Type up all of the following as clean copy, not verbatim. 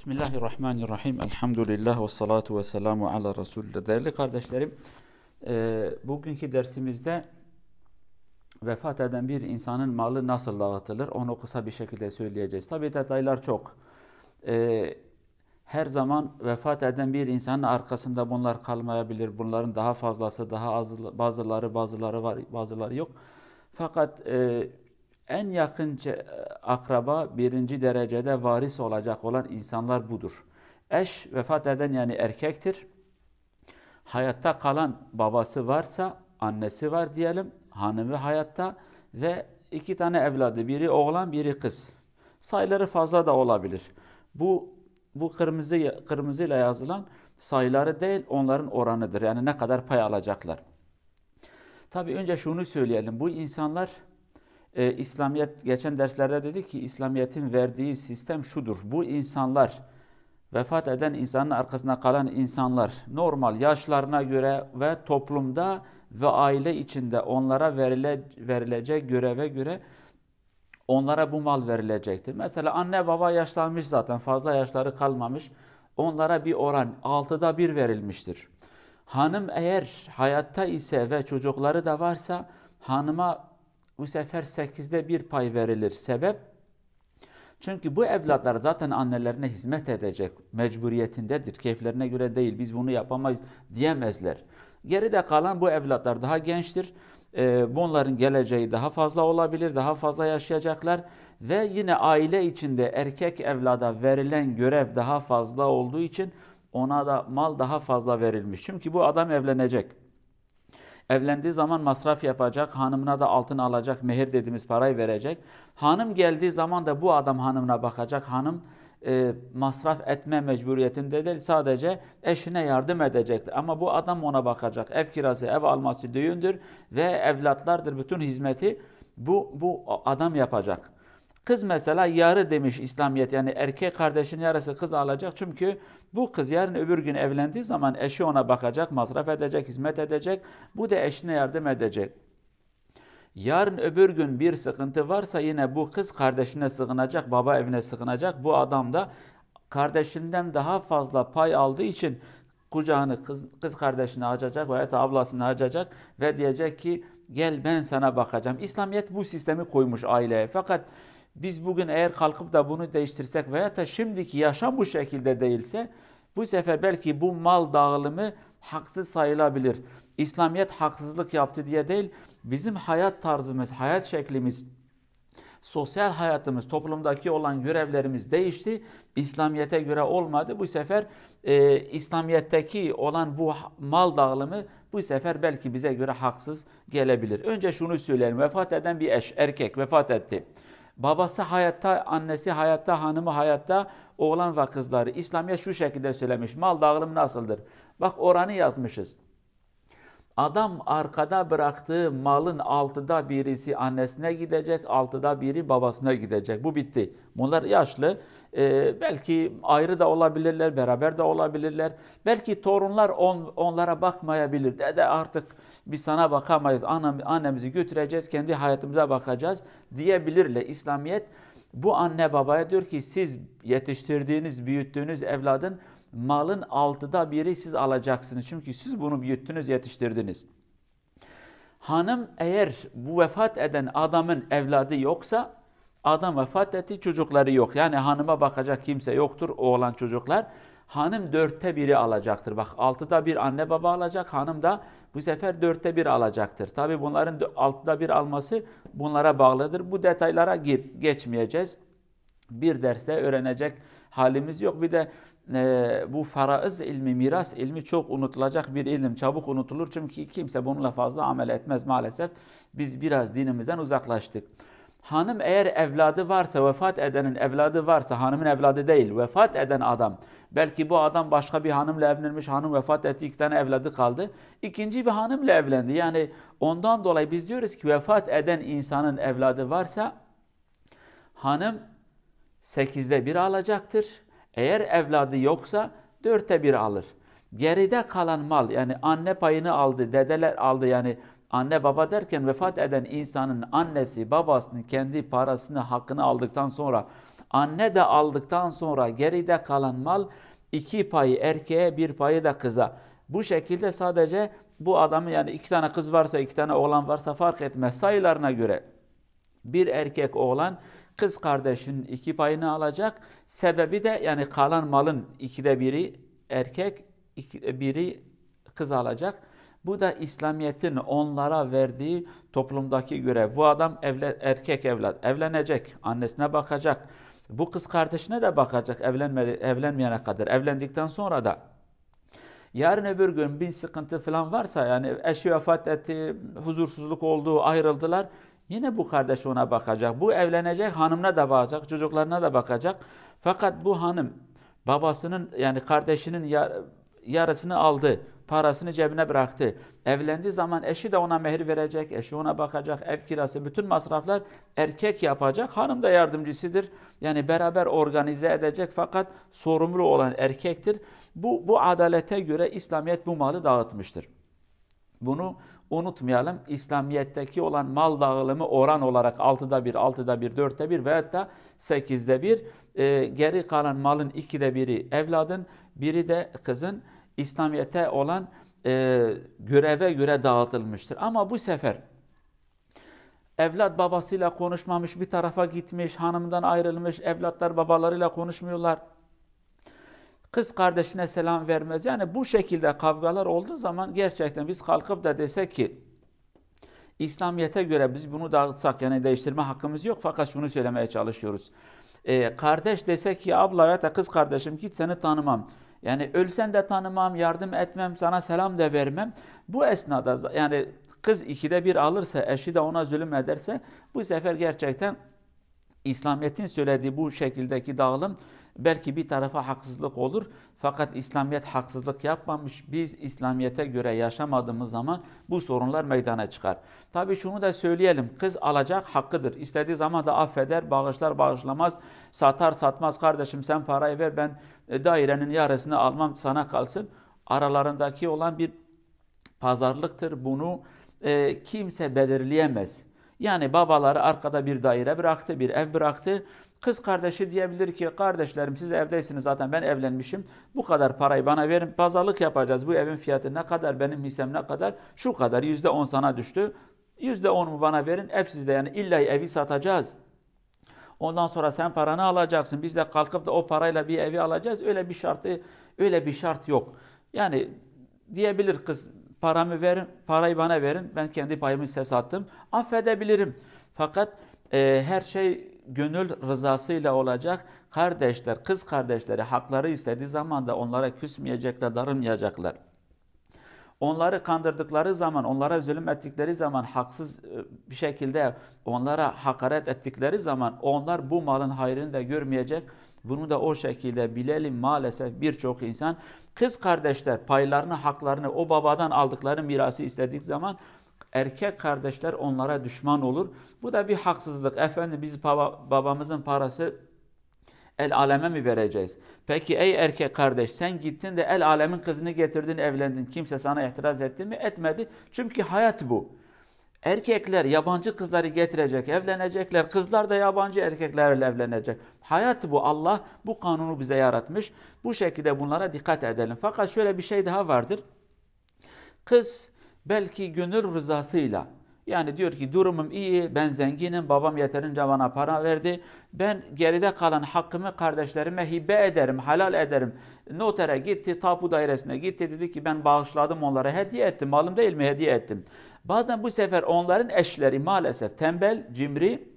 Bismillahirrahmanirrahim. Elhamdülillah ve salatu ve selamu ala Resulullah. Değerli kardeşlerim, bugünkü dersimizde vefat eden bir insanın malı nasıl dağıtılır onu kısa bir şekilde söyleyeceğiz. Tabi detaylar çok. Her zaman vefat eden bir insanın arkasında bunlar kalmayabilir. Bunların daha fazlası, daha az, bazıları var, bazıları yok. Fakat en yakın akraba birinci derecede varis olacak olan insanlar budur. Eş vefat eden yani erkektir. Hayatta kalan babası varsa annesi var diyelim. Hanımı hayatta ve iki tane evladı. Biri oğlan biri kız. Sayıları fazla da olabilir. Bu kırmızıyla yazılan sayıları değil onların oranıdır. Yani ne kadar pay alacaklar. Tabii önce şunu söyleyelim. Bu insanlar İslamiyet geçen derslerde dedi ki İslamiyet'in verdiği sistem şudur. Bu insanlar vefat eden insanın arkasında kalan insanlar normal yaşlarına göre ve toplumda ve aile içinde onlara verilecek göreve göre onlara bu mal verilecektir. Mesela anne baba yaşlanmış zaten fazla yaşları kalmamış. Onlara bir oran 6'da 1 verilmiştir. Hanım eğer hayatta ise ve çocukları da varsa hanıma bu sefer 8'de 1 pay verilir. Sebep? Çünkü bu evlatlar zaten annelerine hizmet edecek mecburiyetindedir. Keyiflerine göre değil, biz bunu yapamayız diyemezler. Geride kalan bu evlatlar daha gençtir. Bunların geleceği daha fazla olabilir, daha fazla yaşayacaklar. Ve yine aile içinde erkek evlada verilen görev daha fazla olduğu için ona da mal daha fazla verilmiş. Çünkü bu adam evlenecek. Evlendiği zaman masraf yapacak, hanımına da altın alacak, mehir dediğimiz parayı verecek. Hanım geldiği zaman da bu adam hanımına bakacak. Hanım masraf etme mecburiyetinde değil, sadece eşine yardım edecektir. Ama bu adam ona bakacak. Ev kirası, ev alması, düğündür ve evlatlardır. Bütün hizmeti bu adam yapacak. Kız mesela yarı demiş İslamiyet, yani erkek kardeşin yarısı kız alacak. Çünkü bu kız yarın öbür gün evlendiği zaman eşi ona bakacak, masraf edecek, hizmet edecek. Bu da eşine yardım edecek. Yarın öbür gün bir sıkıntı varsa yine bu kız kardeşine sığınacak, baba evine sığınacak. Bu adam da kardeşinden daha fazla pay aldığı için kucağını kız kardeşine açacak veya da ablasına açacak ve diyecek ki gel ben sana bakacağım. İslamiyet bu sistemi koymuş aileye. Fakat biz bugün eğer kalkıp da bunu değiştirsek veya da şimdiki yaşam bu şekilde değilse bu sefer belki bu mal dağılımı haksız sayılabilir. İslamiyet haksızlık yaptı diye değil, bizim hayat tarzımız, hayat şeklimiz, sosyal hayatımız, toplumdaki olan görevlerimiz değişti. İslamiyet'e göre olmadı. Bu sefer İslamiyet'teki olan bu mal dağılımı bu sefer belki bize göre haksız gelebilir. Önce şunu söyleyelim. Vefat eden bir eş, erkek vefat etti. Babası hayatta, annesi hayatta, hanımı hayatta, oğlan ve kızları. İslamiyet şu şekilde söylemiş. Mal dağılımı nasıldır? Bak oranı yazmışız. Adam arkada bıraktığı malın 6'da 1'i annesine gidecek, 6'da 1'i babasına gidecek. Bu bitti. Bunlar yaşlı. Belki ayrı da olabilirler, beraber de olabilirler. Belki torunlar onlara bakmayabilir. Dede artık biz sana bakamayız, annemizi götüreceğiz, kendi hayatımıza bakacağız diyebilirler. İslamiyet bu anne babaya diyor ki siz yetiştirdiğiniz, büyüttüğünüz evladın malın 6'da 1'i siz alacaksınız. Çünkü siz bunu büyüttünüz, yetiştirdiniz. Hanım eğer bu vefat eden adamın evladı yoksa, adam vefat etti, çocukları yok. Yani hanıma bakacak kimse yoktur, oğlan çocuklar. Hanım 4'te 1'i alacaktır. Bak 6'da 1 anne baba alacak, hanım da bu sefer 4'te 1 alacaktır. Tabi bunların 6'da 1 alması bunlara bağlıdır. Bu detaylara geçmeyeceğiz. Bir derste öğrenecek halimiz yok. Bir de bu faraiz ilmi, miras ilmi çok unutulacak bir ilim. Çabuk unutulur çünkü kimse bununla fazla amel etmez maalesef. Biz biraz dinimizden uzaklaştık. Hanım eğer evladı varsa, vefat edenin evladı varsa, hanımın evladı değil, vefat eden adam. Belki bu adam başka bir hanımla evlenmiş, hanım vefat etti, 2 tane evladı kaldı. İkinci bir hanımla evlendi. Yani ondan dolayı biz diyoruz ki vefat eden insanın evladı varsa, hanım 8'de 1 alacaktır. Eğer evladı yoksa 4'te 1 alır. Geride kalan mal, yani anne payını aldı, dedeler aldı, yani anne baba derken vefat eden insanın annesi babasının kendi parasını, hakkını aldıktan sonra Anne de aldıktan sonra geride kalan mal 2 payı erkeğe, 1 payı da kıza. Bu şekilde sadece bu adamı, yani 2 tane kız varsa 2 tane oğlan varsa fark etmez, sayılarına göre bir erkek oğlan kız kardeşinin 2 payını alacak. Sebebi de yani kalan malın 2'de 1'i erkek, 1'i kız alacak. Bu da İslamiyet'in onlara verdiği toplumdaki görev. Bu adam erkek evlat evlenecek, annesine bakacak. Bu kız kardeşine de bakacak evlenmeyene kadar. Evlendikten sonra da yarın öbür gün bir sıkıntı falan varsa, yani eşi vefat etti, huzursuzluk oldu, ayrıldılar. Yine bu kardeş ona bakacak. Bu evlenecek, hanımına da bakacak, çocuklarına da bakacak. Fakat bu hanım babasının, yani kardeşinin yarısını aldı, parasını cebine bıraktı. Evlendiği zaman eşi de ona mehir verecek, eşi ona bakacak, ev kirası, bütün masraflar erkek yapacak. Hanım da yardımcısıdır. Yani beraber organize edecek, fakat sorumlu olan erkektir. Bu adalete göre İslamiyet bu malı dağıtmıştır. Bunu unutmayalım. İslamiyet'teki olan mal dağılımı oran olarak 6'da 1, 6'da 1, 4'te 1 veyahut da 8'de 1. Geri kalan malın 2'de 1'i evladın, biri de kızın İslamiyet'e olan göreve göre dağıtılmıştır. Ama bu sefer evlat babasıyla konuşmamış, bir tarafa gitmiş, hanımdan ayrılmış, evlatlar babalarıyla konuşmuyorlar. Kız kardeşine selam vermez. Yani bu şekilde kavgalar olduğu zaman gerçekten biz kalkıp da desek ki İslamiyet'e göre biz bunu dağıtsak, yani değiştirme hakkımız yok, fakat şunu söylemeye çalışıyoruz. Kardeş desek ki abla ya da kız kardeşim git, seni tanımam. Yani ölsen de tanımam, yardım etmem, sana selam da vermem. Bu esnada yani kız 2'de 1 alırsa, eşi de ona zulüm ederse, bu sefer gerçekten İslamiyet'in söylediği bu şekildeki dağılım belki bir tarafa haksızlık olur. Fakat İslamiyet haksızlık yapmamış. Biz İslamiyet'e göre yaşamadığımız zaman bu sorunlar meydana çıkar. Tabii şunu da söyleyelim. Kız alacak, hakkıdır. İstediği zaman da affeder, bağışlar, bağışlamaz. Satar, satmaz. Kardeşim sen parayı ver, ben dairenin yarısını almam, sana kalsın. Aralarındaki olan bir pazarlıktır. Bunu kimse belirleyemez. Yani babaları arkada bir daire bıraktı, bir ev bıraktı. Kız kardeşi diyebilir ki kardeşlerim siz evdeysiniz, zaten ben evlenmişim. Bu kadar parayı bana verin, pazarlık yapacağız. Bu evin fiyatı ne kadar, benim hissem ne kadar? Şu kadar, %10 sana düştü. %10'umu bana verin, ev sizde, yani illa evi satacağız. Ondan sonra sen paranı alacaksın. Biz de kalkıp da o parayla bir evi alacağız. Öyle bir şart yok. Yani diyebilir kız, paramı verin, parayı bana verin. Ben kendi payımı size sattım. Affedebilirim. Fakat her şey gönül rızasıyla olacak. Kardeşler, kız kardeşleri hakları istediği zaman da onlara küsmeyecekler, darılmayacaklar. Onları kandırdıkları zaman, onlara zulüm ettikleri zaman, haksız bir şekilde onlara hakaret ettikleri zaman onlar bu malın hayrını da görmeyecek. Bunu da o şekilde bilelim, maalesef birçok insan kız kardeşler paylarını, haklarını, o babadan aldıkları mirası istedik zaman erkek kardeşler onlara düşman olur. Bu da bir haksızlık. Efendim biz babamızın parası el aleme mi vereceğiz? Peki ey erkek kardeş, sen gittin de el alemin kızını getirdin, evlendin. Kimse sana itiraz etti mi? Etmedi. Çünkü hayat bu. Erkekler yabancı kızları getirecek, evlenecekler. Kızlar da yabancı erkeklerle evlenecek. Hayat bu. Allah bu kanunu bize yaratmış. Bu şekilde bunlara dikkat edelim. Fakat şöyle bir şey daha vardır. Kız belki gönül rızasıyla, yani diyor ki durumum iyi, ben zenginim, babam yeterince bana para verdi. Ben geride kalan hakkımı kardeşlerime hibe ederim, halal ederim. Notere gitti, tapu dairesine gitti, dedi ki ben bağışladım onlara, hediye ettim. Malım değil mi? Hediye ettim. Bazen bu sefer onların eşleri maalesef tembel, cimri,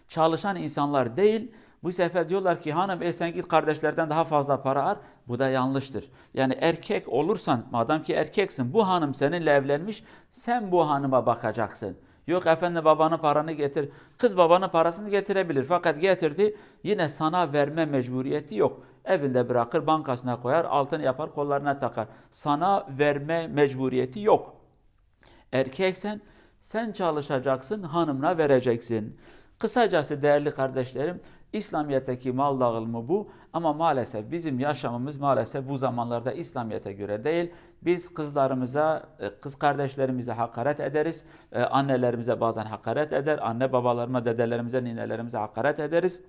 çalışan insanlar değil. Bu sefer diyorlar ki hanım sen git kardeşlerden daha fazla para al. Bu da yanlıştır. Yani erkek olursan, madem ki erkeksin, bu hanım seninle evlenmiş, sen bu hanıma bakacaksın. Yok efendim babanın paranı getir. Kız babanın parasını getirebilir. Fakat getirdi, yine sana verme mecburiyeti yok. Evinde bırakır, bankasına koyar, altın yapar, kollarına takar. Sana verme mecburiyeti yok. Erkeksen sen çalışacaksın, hanımına vereceksin. Kısacası değerli kardeşlerim, İslamiyet'teki mal dağılımı bu, ama maalesef bizim yaşamımız maalesef bu zamanlarda İslamiyet'e göre değil. Biz kızlarımıza, kız kardeşlerimize hakaret ederiz, annelerimize bazen hakaret eder, anne babalarına, dedelerimize, ninelerimize hakaret ederiz.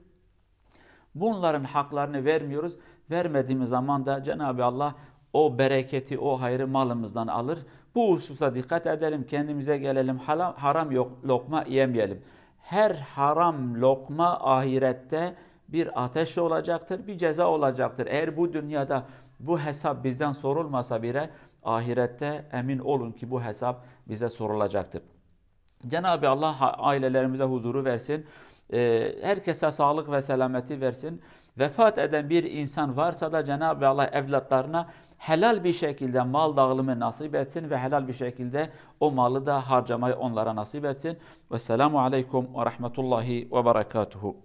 Bunların haklarını vermiyoruz. Vermediğimiz zaman da Cenab-ı Allah o bereketi, o hayrı malımızdan alır. Bu hususa dikkat edelim, kendimize gelelim, haram yok, lokma yemeyelim. Her haram lokma ahirette bir ateş olacaktır, bir ceza olacaktır. Eğer bu dünyada bu hesap bizden sorulmasa bile ahirette emin olun ki bu hesap bize sorulacaktır. Cenab-ı Allah ailelerimize huzuru versin. Herkese sağlık ve selameti versin. Vefat eden bir insan varsa da Cenab-ı Allah evlatlarına helal bir şekilde mal dağılımı nasip etsin ve helal bir şekilde o malı da harcamayı onlara nasip etsin. Vesselamu aleyküm ve rahmetullahi ve berekatuhu.